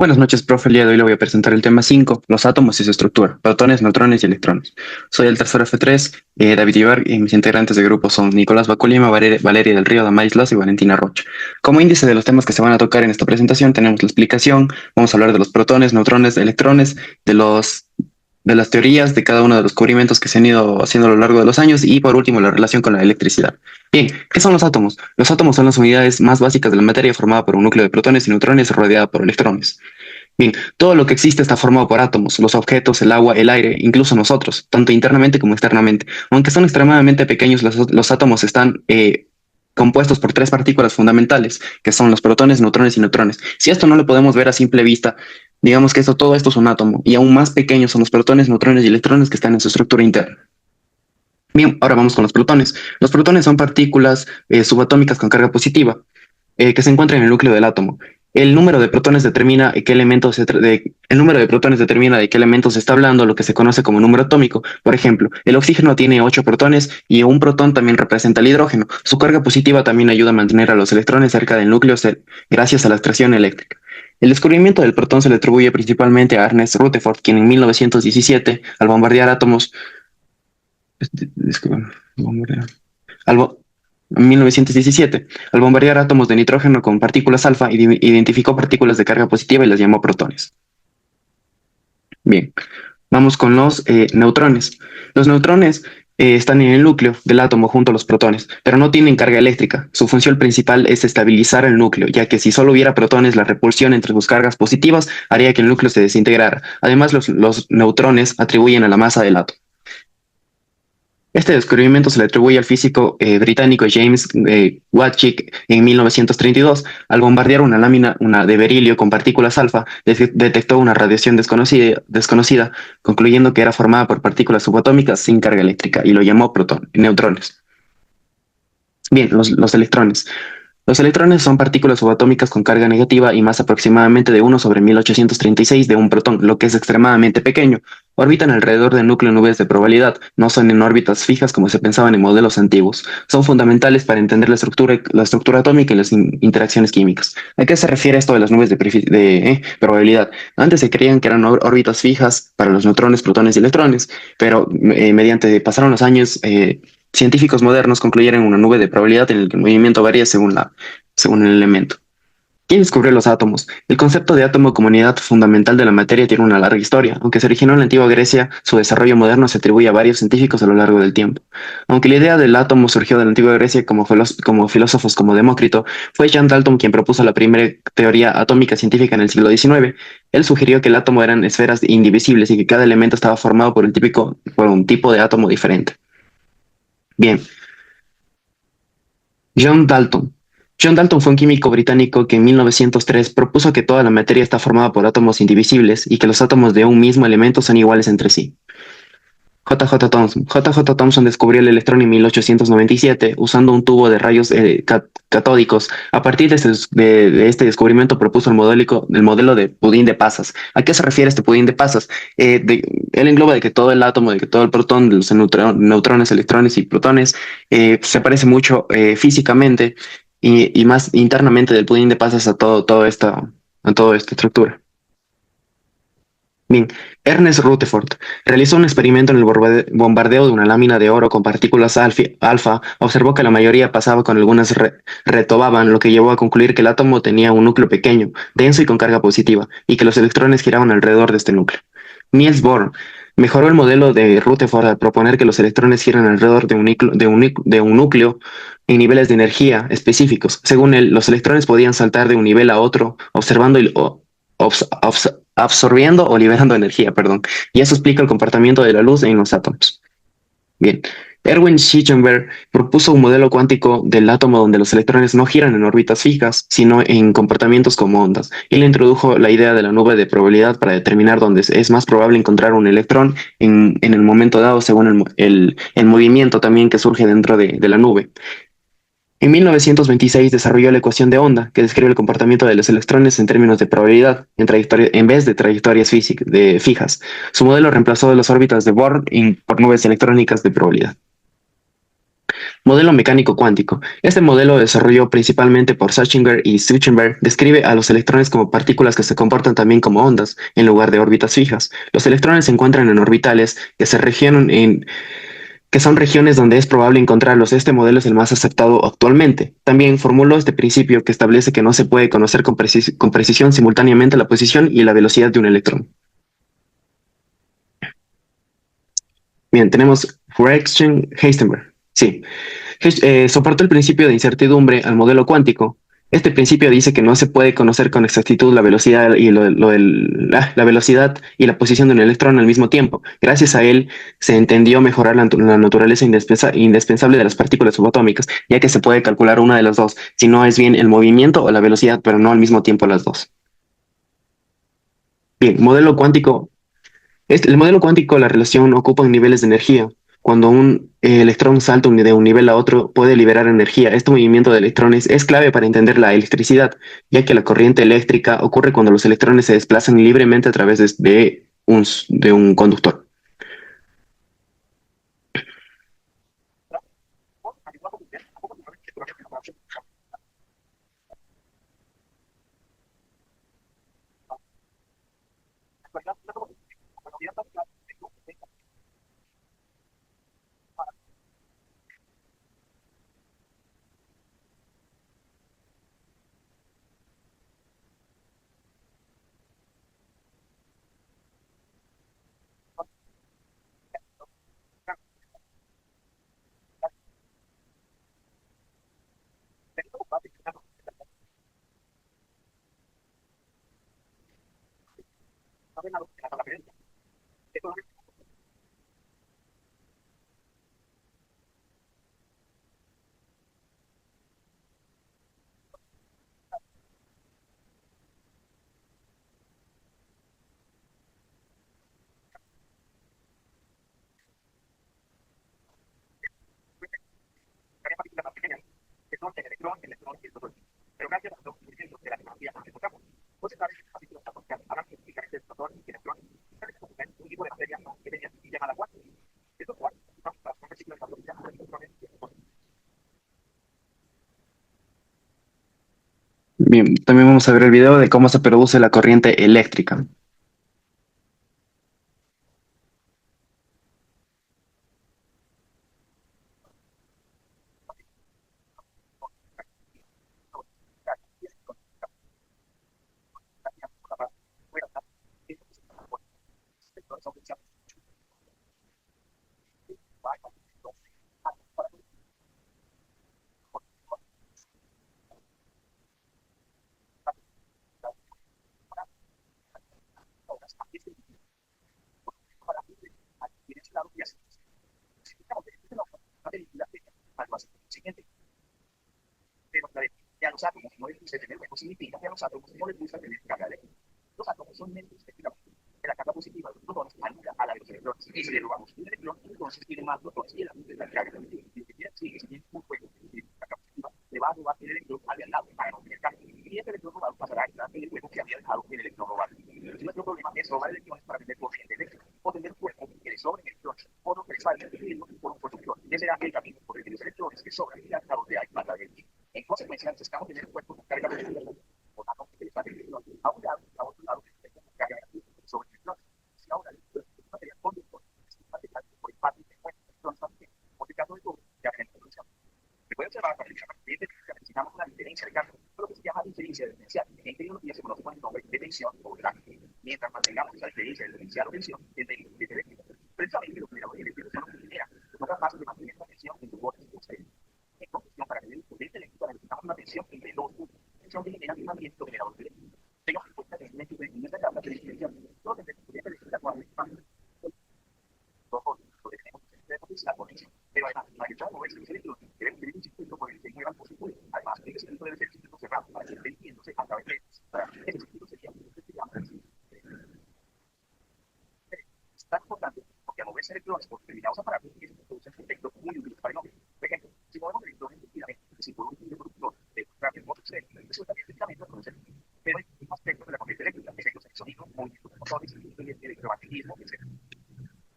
Buenas noches, profe. El día de hoy le voy a presentar el tema 5, los átomos y su estructura, protones, neutrones y electrones. Soy el tercer F3, David Ibar, y mis integrantes de grupo son Nicolás Baculima, Valeria del Río, Damaris Loz y Valentina Rocha. Como índice de los temas que se van a tocar en esta presentación, tenemos la explicación, vamos a hablar de los protones, neutrones, electrones, de las teorías, de cada uno de los descubrimientos que se han ido haciendo a lo largo de los años y por último la relación con la electricidad. Bien, ¿qué son los átomos? Los átomos son las unidades más básicas de la materia formada por un núcleo de protones y neutrones rodeada por electrones. Bien, todo lo que existe está formado por átomos, los objetos, el agua, el aire, incluso nosotros, tanto internamente como externamente. Aunque son extremadamente pequeños, los átomos están compuestos por tres partículas fundamentales, que son los protones, neutrones y neutrones. Si esto no lo podemos ver a simple vista, digamos que todo esto es un átomo, y aún más pequeños son los protones, neutrones y electrones que están en su estructura interna. Bien, ahora vamos con los protones. Los protones son partículas subatómicas con carga positiva que se encuentran en el núcleo del átomo. El número de protones determina el número de protones determina de qué elementos se está hablando, lo que se conoce como número atómico. Por ejemplo, el oxígeno tiene 8 protones y un protón también representa el hidrógeno. Su carga positiva también ayuda a mantener a los electrones cerca del núcleo gracias a la atracción eléctrica. El descubrimiento del protón se le atribuye principalmente a Ernest Rutherford, quien en 1917, al bombardear átomos, al, bo- en 1917, al bombardear átomos de nitrógeno con partículas alfa, identificó partículas de carga positiva y las llamó protones. Bien, vamos con los neutrones. Los neutrones están en el núcleo del átomo junto a los protones, pero no tienen carga eléctrica. Su función principal es estabilizar el núcleo, ya que si solo hubiera protones, la repulsión entre sus cargas positivas haría que el núcleo se desintegrara. Además, los neutrones atribuyen a la masa del átomo. Este descubrimiento se le atribuye al físico británico James Wattke en 1932. Al bombardear una lámina de berilio con partículas alfa, detectó una radiación desconocida, concluyendo que era formada por partículas subatómicas sin carga eléctrica y lo llamó neutrones. Bien, los electrones. Los electrones son partículas subatómicas con carga negativa y masa aproximadamente de 1/1836 de un protón, lo que es extremadamente pequeño. Orbitan alrededor del núcleo en nubes de probabilidad, no son en órbitas fijas como se pensaban en modelos antiguos. Son fundamentales para entender la estructura atómica y las interacciones químicas. ¿A qué se refiere esto de las nubes de probabilidad? Antes se creían que eran órbitas fijas para los neutrones, protones y electrones, pero mediante pasaron los años, científicos modernos concluyeron una nube de probabilidad en la que el movimiento varía según el elemento. ¿Quién descubrió los átomos? El concepto de átomo como unidad fundamental de la materia tiene una larga historia. Aunque se originó en la antigua Grecia, su desarrollo moderno se atribuye a varios científicos a lo largo del tiempo. Aunque la idea del átomo surgió de la antigua Grecia como filósofos como Demócrito, fue John Dalton quien propuso la primera teoría atómica científica en el siglo XIX. Él sugirió que el átomo eran esferas indivisibles y que cada elemento estaba formado por un tipo de átomo diferente. Bien, John Dalton. John Dalton fue un químico británico que en 1903 propuso que toda la materia está formada por átomos indivisibles y que los átomos de un mismo elemento son iguales entre sí. J. J. Thomson. J. J. Thomson descubrió el electrón en 1897 usando un tubo de rayos catódicos. A partir de este descubrimiento propuso el modelo de pudín de pasas. ¿A qué se refiere este pudín de pasas? Él engloba de que todo el átomo, de que todo el protón, de los neutrones, electrones y protones se parece mucho físicamente y más internamente del pudín de pasas a toda esta estructura. Bien, Ernest Rutherford realizó un experimento en el bombardeo de una lámina de oro con partículas alfa. Observó que la mayoría pasaba con algunas retobaban, lo que llevó a concluir que el átomo tenía un núcleo pequeño, denso y con carga positiva, y que los electrones giraban alrededor de este núcleo. Niels Bohr mejoró el modelo de Rutherford al proponer que los electrones giran alrededor de un núcleo en niveles de energía específicos. Según él, los electrones podían saltar de un nivel a otro, absorbiendo o liberando energía, perdón. Y eso explica el comportamiento de la luz en los átomos. Bien. Erwin Schinberg propuso un modelo cuántico del átomo donde los electrones no giran en órbitas fijas, sino en comportamientos como ondas. Y le introdujo la idea de la nube de probabilidad para determinar dónde es más probable encontrar un electrón en el momento dado, según el movimiento también que surge dentro de la nube. En 1926 desarrolló la ecuación de onda, que describe el comportamiento de los electrones en términos de probabilidad, en vez de trayectorias fijas. Su modelo reemplazó las órbitas de Bohr por nubes electrónicas de probabilidad. Modelo mecánico cuántico. Este modelo, desarrollado principalmente por Schinger y Suchenberg, describe a los electrones como partículas que se comportan también como ondas, en lugar de órbitas fijas. Los electrones se encuentran en orbitales que son regiones donde es probable encontrarlos. Este modelo es el más aceptado actualmente. También formuló este principio que establece que no se puede conocer con precisión simultáneamente la posición y la velocidad de un electrón. Bien, tenemos Heisenberg. Sí, soportó el principio de incertidumbre al modelo cuántico. Este principio dice que no se puede conocer con exactitud la velocidad y la velocidad y la posición de un electrón al mismo tiempo. Gracias a él se entendió mejorar la naturaleza indispensable de las partículas subatómicas, ya que se puede calcular una de las dos, si no es bien el movimiento o la velocidad, pero no al mismo tiempo las dos. Bien, modelo cuántico. El modelo cuántico, la relación ocupa niveles de energía. Cuando un electrón salta de un nivel a otro, puede liberar energía. Este movimiento de electrones es clave para entender la electricidad, ya que la corriente eléctrica ocurre cuando los electrones se desplazan libremente a través de un conductor. Bien, también vamos a ver el video de cómo se produce la corriente eléctrica.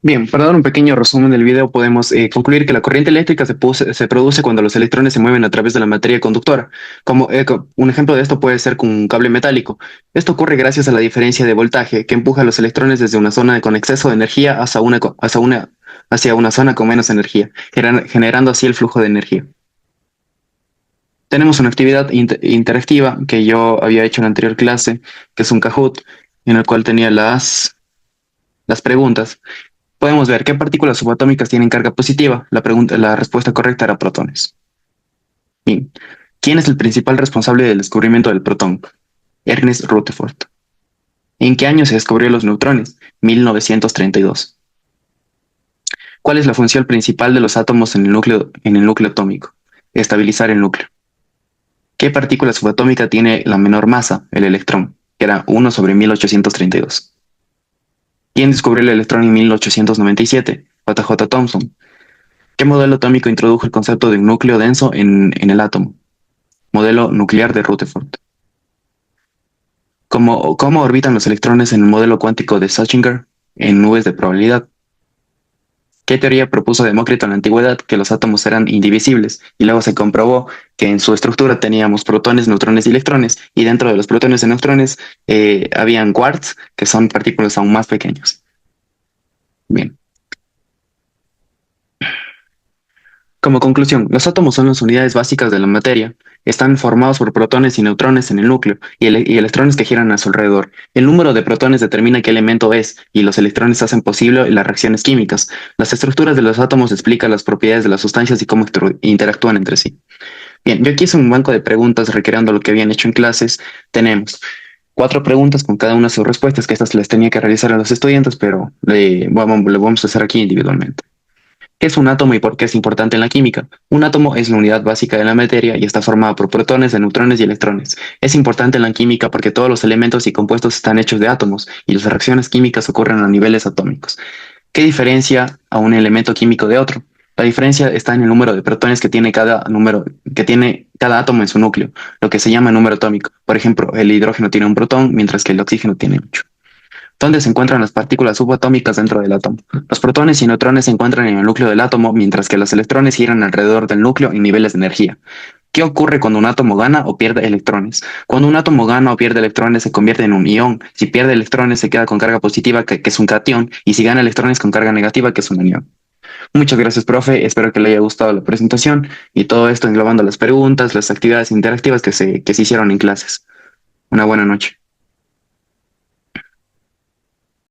Bien, para dar un pequeño resumen del video, podemos concluir que la corriente eléctrica se produce cuando los electrones se mueven a través de la materia conductora. Un ejemplo de esto puede ser con un cable metálico. Esto ocurre gracias a la diferencia de voltaje que empuja a los electrones desde una zona con exceso de energía hacia una zona con menos energía, generando así el flujo de energía. Tenemos una actividad interactiva que yo había hecho en la anterior clase, que es un Kahoot, en el cual tenía las preguntas. Podemos ver qué partículas subatómicas tienen carga positiva. La respuesta correcta era protones. Bien. ¿Quién es el principal responsable del descubrimiento del protón? Ernest Rutherford. ¿En qué año se descubrió los neutrones? 1932. ¿Cuál es la función principal de los átomos en el núcleo atómico? Estabilizar el núcleo. ¿Qué partícula subatómica tiene la menor masa? El electrón, que era 1 sobre 1832. ¿Quién descubrió el electrón en 1897? J.J. Thomson. ¿Qué modelo atómico introdujo el concepto de un núcleo denso en el átomo? Modelo nuclear de Rutherford. ¿Cómo orbitan los electrones en el modelo cuántico de Schrödinger? En nubes de probabilidad. ¿Qué teoría propuso Demócrito en la antigüedad? Que los átomos eran indivisibles, y luego se comprobó que en su estructura teníamos protones, neutrones y electrones, y dentro de los protones y neutrones habían quarks, que son partículas aún más pequeñas. Bien. Como conclusión, los átomos son las unidades básicas de la materia. Están formados por protones y neutrones en el núcleo y electrones que giran a su alrededor. El número de protones determina qué elemento es y los electrones hacen posible las reacciones químicas. Las estructuras de los átomos explican las propiedades de las sustancias y cómo interactúan entre sí. Bien, yo aquí hice un banco de preguntas recreando lo que habían hecho en clases. Tenemos 4 preguntas con cada una de sus respuestas, que estas les tenía que realizar a los estudiantes, pero le vamos a hacer aquí individualmente. ¿Qué es un átomo y por qué es importante en la química? Un átomo es la unidad básica de la materia y está formada por protones, de neutrones y electrones. Es importante en la química porque todos los elementos y compuestos están hechos de átomos y las reacciones químicas ocurren a niveles atómicos. ¿Qué diferencia a un elemento químico de otro? La diferencia está en el número de protones que tiene cada átomo en su núcleo, lo que se llama número atómico. Por ejemplo, el hidrógeno tiene un protón, mientras que el oxígeno tiene 8. ¿Dónde se encuentran las partículas subatómicas dentro del átomo? Los protones y neutrones se encuentran en el núcleo del átomo, mientras que los electrones giran alrededor del núcleo en niveles de energía. ¿Qué ocurre cuando un átomo gana o pierde electrones? Cuando un átomo gana o pierde electrones se convierte en un ión. Si pierde electrones se queda con carga positiva, que es un cation, y si gana electrones con carga negativa, que es un anión. Muchas gracias, profe. Espero que le haya gustado la presentación y todo esto englobando las preguntas, las actividades interactivas que se hicieron en clases. Una buena noche.